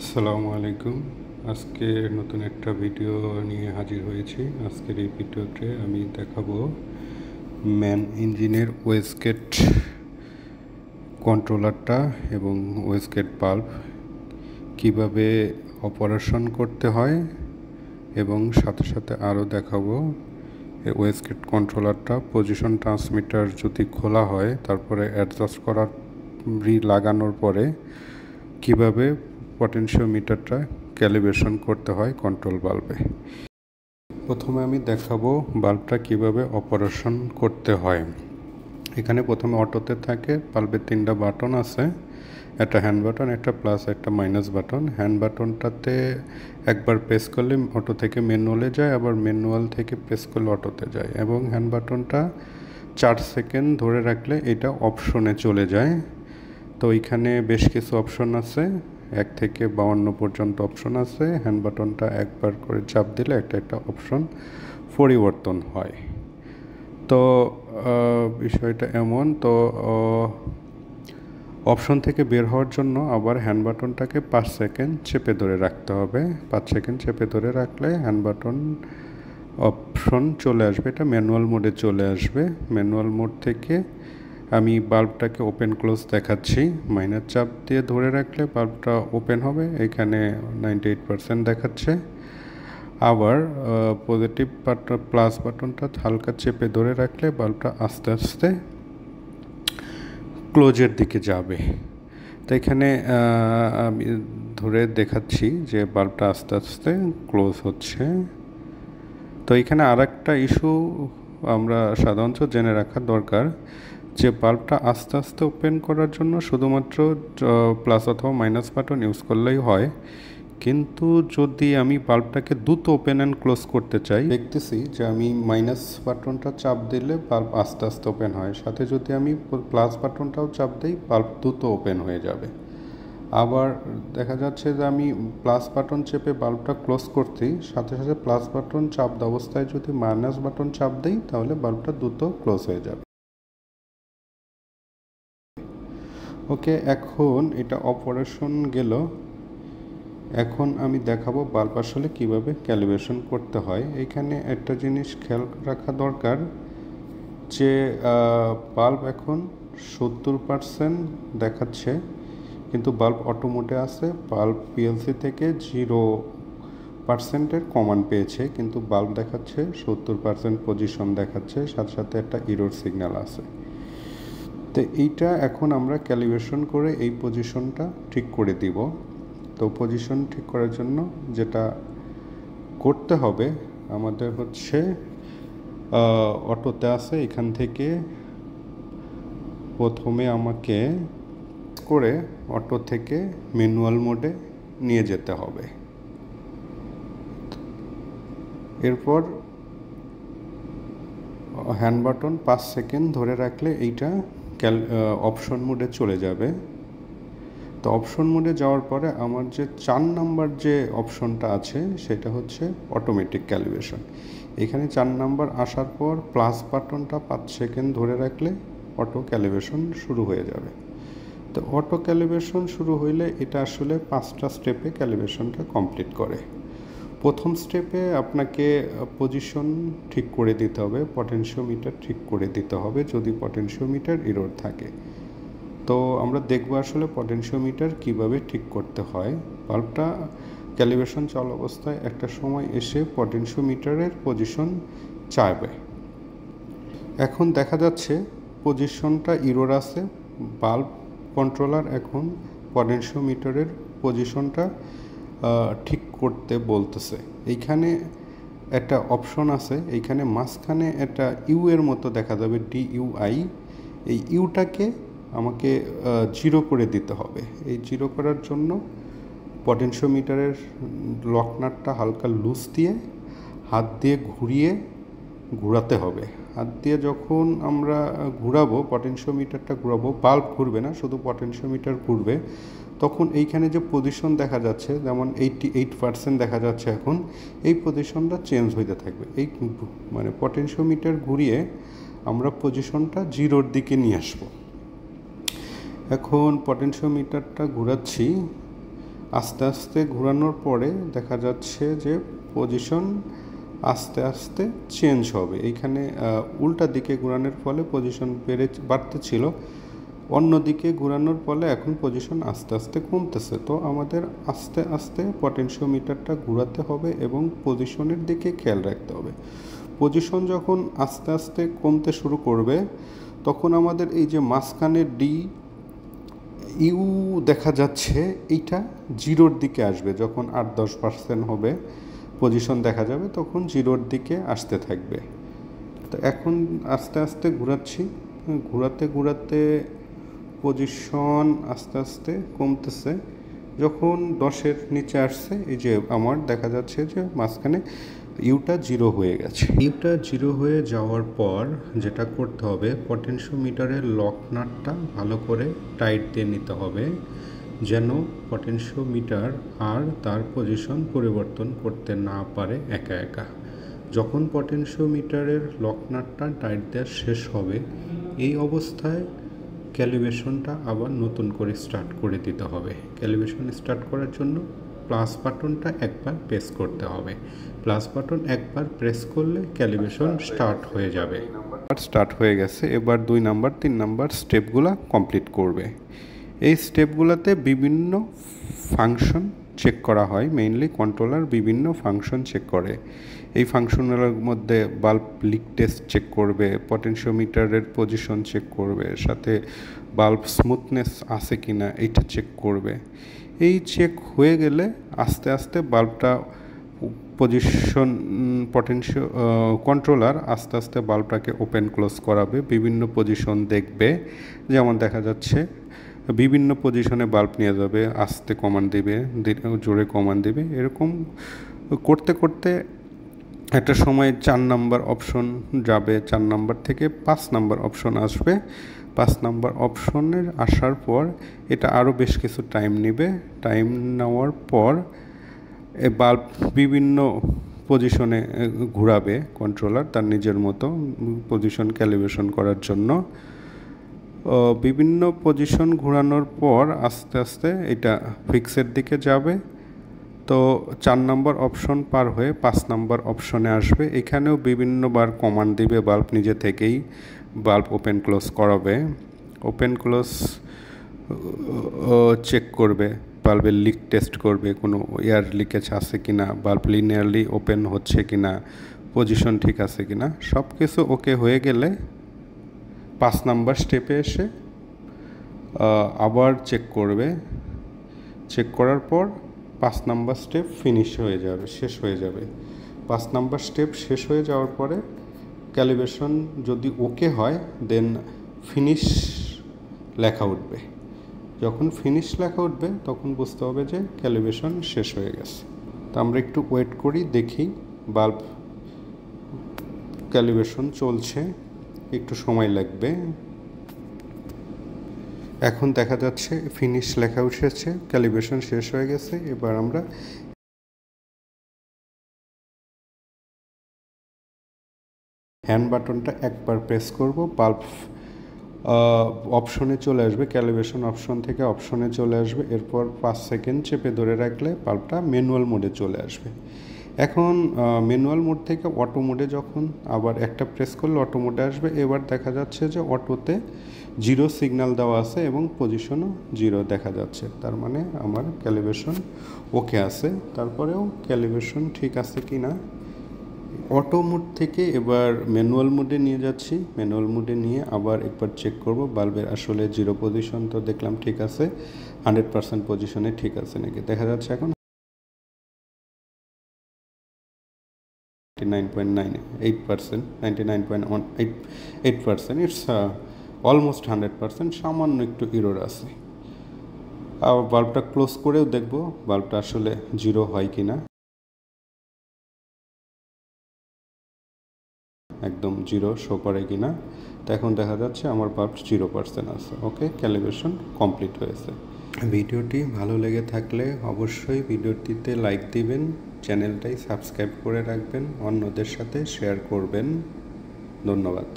আসসালামু আলাইকুম। আজকে নতুন একটা ভিডিও নিয়ে হাজির হয়েছি। আজকের এই ভিডিওতে আমি দেখাবো ম্যান ইঞ্জিনের ওয়েস্টগেট কন্ট্রোলারটা এবং ওয়েস্টগেট বাল্ব কিভাবে অপারেশন করতে হয়, এবং সাথে সাথে আরও দেখাবো এই ওয়েস্টগেট কন্ট্রোলারটা পজিশন ট্রান্সমিটার যদি খোলা হয় তারপরে অ্যাডজাস্ট করার লাগানোর পরে কিভাবে পটেনশিওমিটারটা ক্যালিব্রেশন করতে হয় কন্ট্রোল বাল্বে। প্রথমে আমি দেখাবো বাল্বটা কিভাবে অপারেশন করতে হয়। এখানে প্রথমে অটোতে থাকে, বাল্বের 3টা বাটন আছে, একটা হ্যান্ড বাটন, একটা প্লাস, একটা মাইনাস বাটন। হ্যান্ড বাটনটাতে একবার প্রেস করলে অটো থেকে ম্যানুয়ালে যায়, আবার ম্যানুয়াল থেকে প্রেস করলে অটোতে যায়, এবং হ্যান্ড বাটনটা 4 সেকেন্ড ধরে রাখলে এটা অপশনে চলে যায়। তো এইখানে বেশ কিছু অপশন আছে, 1 থেকে 52 পর্যন্ত অপশন আছে। হ্যান্ড বাটনটা একবার করে চাপ দিলে একটা একটা অপশন পরিবর্তন হয়। তো বিষয়টা এমন, তো অপশন থেকে বের হওয়ার জন্য আবার হ্যান্ড বাটনটাকে 5 সেকেন্ড চেপে ধরে রাখতে হবে। 5 সেকেন্ড চেপে ধরে রাখলে হ্যান্ড বাটন অপশন চলে আসবে, এটা ম্যানুয়াল মোডে চলে আসবে। ম্যানুয়াল মোড থেকে আমি বাল্বটাকে ওপেন ক্লোজ দেখাচ্ছি। মাইনাস চাপ দিয়ে ধরে রাখলে বাল্বটা ওপেন হবে, এখানে 98% দেখাচ্ছে। আবার পজিটিভ বাটন প্লাস বাটনটা হালকা চেপে ধরে রাখলে বাল্বটা আস্তে আস্তে ক্লোজের দিকে যাবে। তো এখানে আমি ধরে দেখাচ্ছি যে বাল্বটা আস্তে আস্তে ক্লোজ হচ্ছে। তো এখানে আর একটা ইস্যু আমরা সাধারণত জেনে রাখা দরকার, যে বাল্বটা আস্তে আস্তে ওপেন করার জন্য শুধুমাত্র প্লাস অথবা মাইনাস বাটন ইউজ করলেই হয়, কিন্তু যদি আমি বাল্বটাকে দ্রুত ওপেন অ্যান্ড ক্লোজ করতে চাই, দেখতেছি যে আমি মাইনাস বাটনটা চাপ দিলে বাল্ব আস্তে আস্তে ওপেন হয়, সাথে যদি আমি প্লাস বাটনটাও চাপ দিই বাল্ব দ্রুত ওপেন হয়ে যাবে। আবার দেখা যাচ্ছে যে আমি প্লাস বাটন চেপে বাল্বটা ক্লোজ করছি, সাথে সাথে প্লাস বাটন চাপ দেওয়া অবস্থায় যদি মাইনাস বাটন চাপ দিই তাহলে বাল্বটা দ্রুত ক্লোজ হয়ে যাবে। ওকে, এখন এটা অপারেশন গেল। এখন আমি দেখাবো বাল্ব আসলে কীভাবে ক্যালিব্রেশন করতে হয়। এখানে একটা জিনিস খেয়াল রাখা দরকার, যে বাল্ব এখন 70% দেখাচ্ছে, কিন্তু বাল্ব অটো মোডে আছে। বাল্ব পিএলসি থেকে 0%-এর কমান্ড পেয়েছে, কিন্তু বাল্ব দেখাচ্ছে 70% পজিশন দেখাচ্ছে, সাথে সাথে একটা ইরর সিগন্যাল আছে। তো এইটা এখন আমরা ক্যালিব্রেশন করে এই পজিশনটা ঠিক করে দিব। তো পজিশন ঠিক করার জন্য যেটা করতে হবে আমাদের হচ্ছে, অটোতে আছে, এখান থেকে প্রথমে আমাকে করে অটো থেকে ম্যানুয়াল মোডে নিয়ে যেতে হবে। এরপর হ্যান্ড বাটন 5 সেকেন্ড ধরে রাখলে এইটা অপশন মোডে চলে যাবে। তো অপশন মোডে যাওয়ার পরে আমার যে 4 নাম্বার যে অপশনটা আছে সেটা হচ্ছে অটোমেটিক ক্যালিব্রেশন। এখানে 4 নাম্বার আসার পর প্লাস বাটনটা 5 সেকেন্ড ধরে রাখলে অটো ক্যালিব্রেশন শুরু হয়ে যাবে। তো অটো ক্যালিব্রেশন শুরু হইলে এটা আসলে 5টা স্টেপে ক্যালিব্রেশনটা কমপ্লিট করে। প্রথম স্টেপে আপনাকে পজিশন ঠিক করে দিতে হবে, পটেনশিওমিটার ঠিক করে দিতে হবে যদি পটেনশিওমিটার এরর থাকে। তো আমরা দেখব আসলে পটেনশিওমিটার কিভাবে ঠিক করতে হয়। বাল্বটা ক্যালিব্রেশন চালু অবস্থায় একটা সময় এসে পটেনশিওমিটারের পজিশন চাইবে। এখন দেখা যাচ্ছে পজিশনটা ইরর আছে, বাল্ব কন্ট্রোলার এখন পটেনশিওমিটারের পজিশনটা ঠিক করতে বলতেছে। এইখানে একটা অপশন আছে, এইখানে মাঝখানে একটা ইউ এর মতো দেখা যাবে, DUI। এই ইউটাকে আমাকে 0 করে দিতে হবে। এই 0 করার জন্য পটেনশিওমিটারের লক নাটটা হালকা লুজ দিয়ে হাত দিয়ে ঘুরাতে হবে। হাত দিয়ে যখন আমরা ঘুরাবো, পটেনশিওমিটারটা ঘুরাবো, বাল্ব ঘুরবে না, শুধু পটেনশিওমিটার ঘুরবে, তখন এইখানে যে পজিশন দেখা যাচ্ছে, যেমন 88% দেখা যাচ্ছে, এখন এই পজিশনটা চেঞ্জ হইতে থাকবে। এই মানে পটেনশিওমিটার ঘুরিয়ে আমরা পজিশনটা 0-র দিকে নিয়ে আসবো। এখন পটেনশিওমিটারটা ঘোরাচ্ছি, আস্তে আস্তে ঘোরানোর পরে দেখা যাচ্ছে যে পজিশন আস্তে আস্তে চেঞ্জ হবে। এইখানে উল্টা দিকে ঘোরানোর ফলে পজিশন বাড়তে ছিল, অন্যদিকে ঘোরানোর ফলে এখন পজিশন আস্তে আস্তে কমতেছে। তো আমাদের আস্তে আস্তে পটেনশিওমিটারটা ঘোরাতে হবে এবং পজিশনের দিকে খেয়াল রাখতে হবে। পজিশন যখন আস্তে আস্তে কমতে শুরু করবে তখন আমাদের এই যে মাঝখানে ডি ইউ দেখা যাচ্ছে এইটা জিরোর দিকে আসবে। যখন 8-10% হবে পজিশন দেখা যাবে তখন জিরোর দিকে আসতে থাকবে। তো এখন আস্তে আস্তে ঘোরাচ্ছি, ঘোরাতে ঘোরাতে পজিশন আস্তে আস্তে কমতেছে। যখন 10-এর নিচে আসছে এই যে আমার দেখা যাচ্ছে যে মাঝখানে ইউটা জিরো হয়ে গেছে। ইউটা জিরো হয়ে যাওয়ার পর যেটা করতে হবে, পটেনশিওমিটারের লক নাটটা ভালো করে টাইট দিয়ে নিতে হবে যেন পটেনশিওমিটার আর তার পজিশন পরিবর্তন করতে না পারে একা একা। যখন পটেনশিওমিটারের লক নাটটা টাইট দেওয়া শেষ হবে এই অবস্থায় ক্যালিব্রেশনটা আবার নতুন করে স্টার্ট করে দিতে হবে। ক্যালিব্রেশন স্টার্ট করার জন্য প্লাস বাটনটা একবার প্রেস করতে হবে। প্লাস বাটন একবার প্রেস করলে ক্যালিব্রেশন স্টার্ট হয়ে যাবে। স্টার্ট হয়ে গেছে। এবার 2 নাম্বার 3 নাম্বার স্টেপগুলা কমপ্লিট করবে। এই স্টেপগুলোতে বিভিন্ন ফাংশন চেক করা হয়। মেইনলি কন্ট্রোলার বিভিন্ন ফাংশন চেক করে। এই ফাংশনের মধ্যে বাল্ব লিক টেস্ট চেক করবে, পটেনশিওমিটারের পজিশন চেক করবে, সাথে বাল্ব স্মুথনেস আছে কিনা এইটা চেক করবে। এই চেক হয়ে গেলে আস্তে আস্তে বাল্বটা পজিশন কন্ট্রোলার আস্তে আস্তে বাল্বটাকে ওপেন ক্লোজ করাবে, বিভিন্ন পজিশন দেখবে। যেমন দেখা যাচ্ছে বিভিন্ন পজিশনে বাল্ব নিয়ে যাবে, আস্তে কমান্ড দিবে, জোরে কমান্ড দিবে। এরকম করতে করতে একটা সময় 4 নাম্বার অপশন যাবে, 4 নাম্বার থেকে 5 নাম্বার অপশন আসবে। 5 নাম্বার অপশনের আসার পর এটা আরও বেশ কিছু টাইম নেবে। টাইম নেওয়ার পর বাল্ব বিভিন্ন পজিশনে ঘোরাবে কন্ট্রোলার তার নিজের মতো পজিশন ক্যালিব্রেশন করার জন্য। বিভিন্ন পজিশন ঘোরানোর পর আস্তে আস্তে এটা ফিক্সের দিকে যাবে। তো 4 নম্বর অপশন পার হয়ে 5 নম্বর অপশনে আসবে। এখানেও বিভিন্নবার কমান্ড দিবে বাল্ব নিজে থেকেই, বাল্ব ওপেন ক্লোজ করাবে, ওপেন ক্লোজ চেক করবে, বাল্বের লিক টেস্ট করবে, কোনো এয়ার লিকেজ আছে কিনা, বাল্ব লিনিয়ারলি ওপেন হচ্ছে কিনা, পজিশন ঠিক আছে কিনা। সব কিছু ওকে হয়ে গেলে 5 নাম্বার স্টেপে এসে আবার চেক করবে। চেক করার পর 5 নাম্বার স্টেপ ফিনিশ হয়ে যাবে, শেষ হয়ে যাবে। 5 নাম্বার স্টেপ শেষ হয়ে যাওয়ার পরে ক্যালিব্রেশন যদি ওকে হয় দেন ফিনিশ লেখা উঠবে। যখন ফিনিশ লেখা উঠবে তখন বুঝতে হবে যে ক্যালিব্রেশন শেষ হয়ে গেছে। তো আমরা একটু ওয়েট করি, দেখি বাল্ব ক্যালিব্রেশন চলছে, একটু সময় লাগবে। এখন দেখা যাচ্ছে ফিনিশ লেখা উঠেছে, ক্যালিব্রেশন শেষ হয়ে গেছে। এবার আমরা হ্যান্ড বাটনটা একবার প্রেস করব, বাল্ব অপশনে চলে আসবে, ক্যালিব্রেশন অপশন থেকে অপশনে চলে আসবে। এরপর 5 সেকেন্ড চেপে ধরে রাখলে বাল্বটা ম্যানুয়াল মোডে চলে আসবে। এখন ম্যানুয়াল মোড থেকে অটো মোডে যখন আবার একটা প্রেস করলে অটো মোডে আসবে। এবার দেখা যাচ্ছে যে অটোতে 0 সিগন্যাল দেওয়া আছে এবং পজিশনও 0 দেখা যাচ্ছে, তার মানে আমার ক্যালিব্রেশন ওকে আছে। তারপরেও ক্যালিব্রেশন ঠিক আছে কি না, অটো মোড থেকে এবার ম্যানুয়াল মোডে নিয়ে যাচ্ছি। ম্যানুয়াল মোডে নিয়ে আবার একবার চেক করব বাল্বের আসলে 0 পজিশন তো দেখলাম ঠিক আছে, 100% পজিশনে ঠিক আছে নাকি। দেখা যাচ্ছে এখন 99.98%, 99.8%, ইটস অলমোস্ট 100%, সামান্য একটু ইরর আছে। আবার বাল্বটা ক্লোজ করেও দেখব বাল্বটা আসলে 0 হয় কিনা, একদম 0 শো করে কিনা। তো এখন দেখা যাচ্ছে আমার বাল্ব 0% আছে। ওকে, ক্যালিব্রেশন কমপ্লিট হয়েছে। ভিডিওটি ভালো লেগে থাকলে অবশ্যই ভিডিওটিতে লাইক দিবেন, চ্যানেলটাই সাবস্ক্রাইব করে রাখবেন, অন্যদের সাথে শেয়ার করবেন। ধন্যবাদ।